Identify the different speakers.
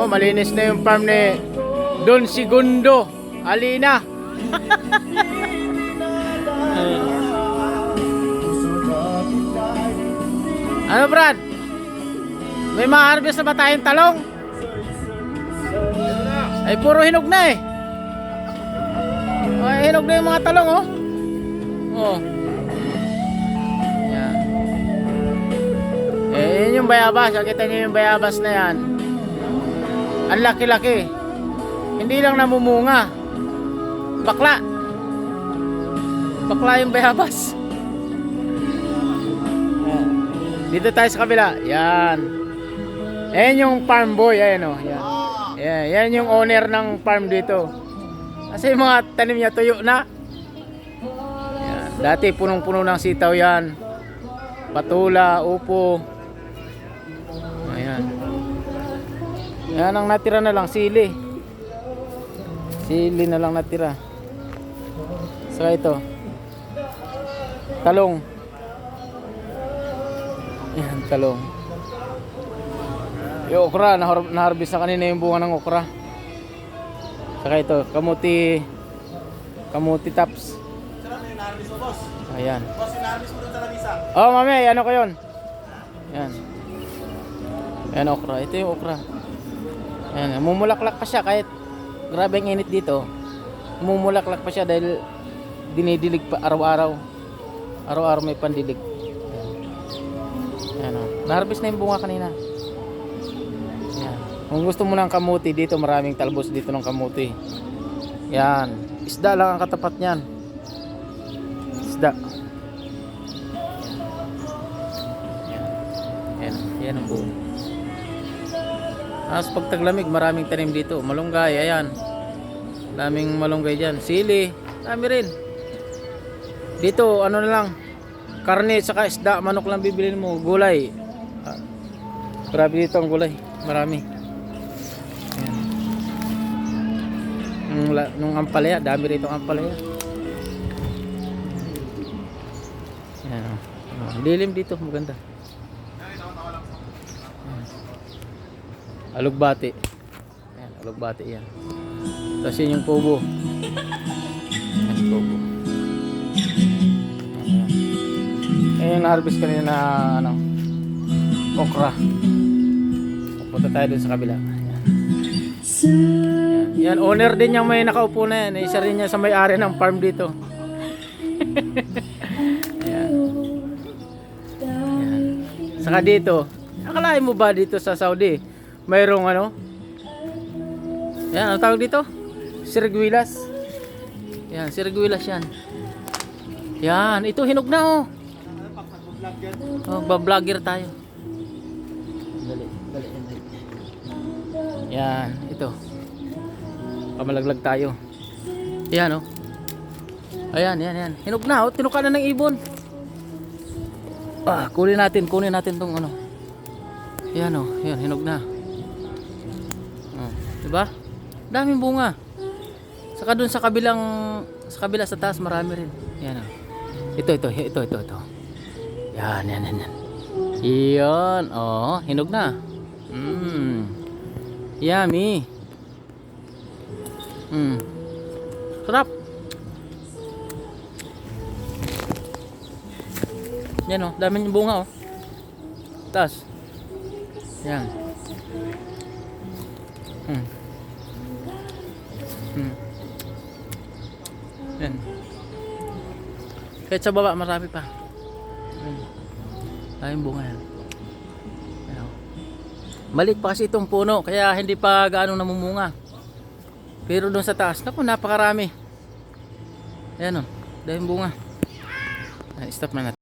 Speaker 1: Ako, malinis na yung farm ni Don Segundo Alina. Ano Brad? May ma-harvest na ba tayong talong? Ay puro hinog na eh. Ay hinog na yung mga talong oh. Oh. Yan. Eh yun yung bayabas. Nakita niyo yung bayabas na yan. Ang laki-laki. Hindi lang namumunga. Bakla. Bakla yung bayabas. Dito tayo sa kabila. Yan. Ayan yung farm boy. Ayan o. Yan. Yan yung owner ng farm dito. Kasi yung mga tanim niya tuyo na. Yan. Dati punong-puno ng sitaw yan. Patula, upo. Ayan. Yan ang natira na lang. Sili. Sili na lang natira. Saka ito. Talong. Yan, talong. Yung okra, na-harvest na kanina yung bunga ng okra. Saka ito, kamuti. Kamuti tops. Ayan. Oh, mami, ano ko yun? Yan. Yan, okra. Ito yung okra. Yan, mumulaklak pa siya kahit grabe ang init dito. Mumulaklak pa siya dahil dinidilig pa araw-araw. Araw-araw may pandilig. Yan o. Na-harvest na yung bunga kanina. Yan. Kung gusto mo ng kamuti dito, maraming talbos dito ng kamuti. Yan. Isda lang ang katapat niyan. Isda. Yan. Yan. Yan ang buo. Tapos pag taglamig, maraming tanim dito. Malunggay, ayan. Daming malunggay dyan. Sili. Dami rin. Dito, ano na lang. Karne, saka isda, manok lang bibilin mo. Gulay. Grabe dito ang gulay. Marami. Ayan. Nung ampalaya, dami rito ang ampalaya. Ayan. Dilim dito, maganda. Alugbati. Ayan, alugbati yan. Tapos yun yung kubo. Ayan, kubo. Ayan, na-harvest kanina na ano, okra. Pupunta tayo dun sa kabila. Ayan. Yan, owner din yung may nakaupo na yan. Isa rin niya sa may-ari ng farm dito. Ayan. Ayan. Saka dito, akalain mo ba dito sa Saudi mayroong ano? Yan, ano tawag dito? Siriguilas. Yan, siriguilas yan. Yan, ito hinog na oh. Oh, ba-vlogger tayo. Dali. Yan, ito. Pamalaglag tayo. Yan oh. Ayan. Hinog na oh, tinuka na ng ibon. Kunin natin tong ano. Yan oh, yan hinog na. Diba? Daming bunga. Saka dun sa kabila sa taas marami rin. Yan oh. Ito. Yan. Iyon, oh, hinog na. Yummy. Sarap. Yan oh, dami yung bunga oh. Taas. Yan. Yan. Kahit sa baba marami pa. Daming bunga yan. Ayan. Maliit pa kasi itong puno kaya hindi pa gaano namumunga. Pero doon sa taas, naku, napakarami. Ayan o, daming bunga. Stop na natin.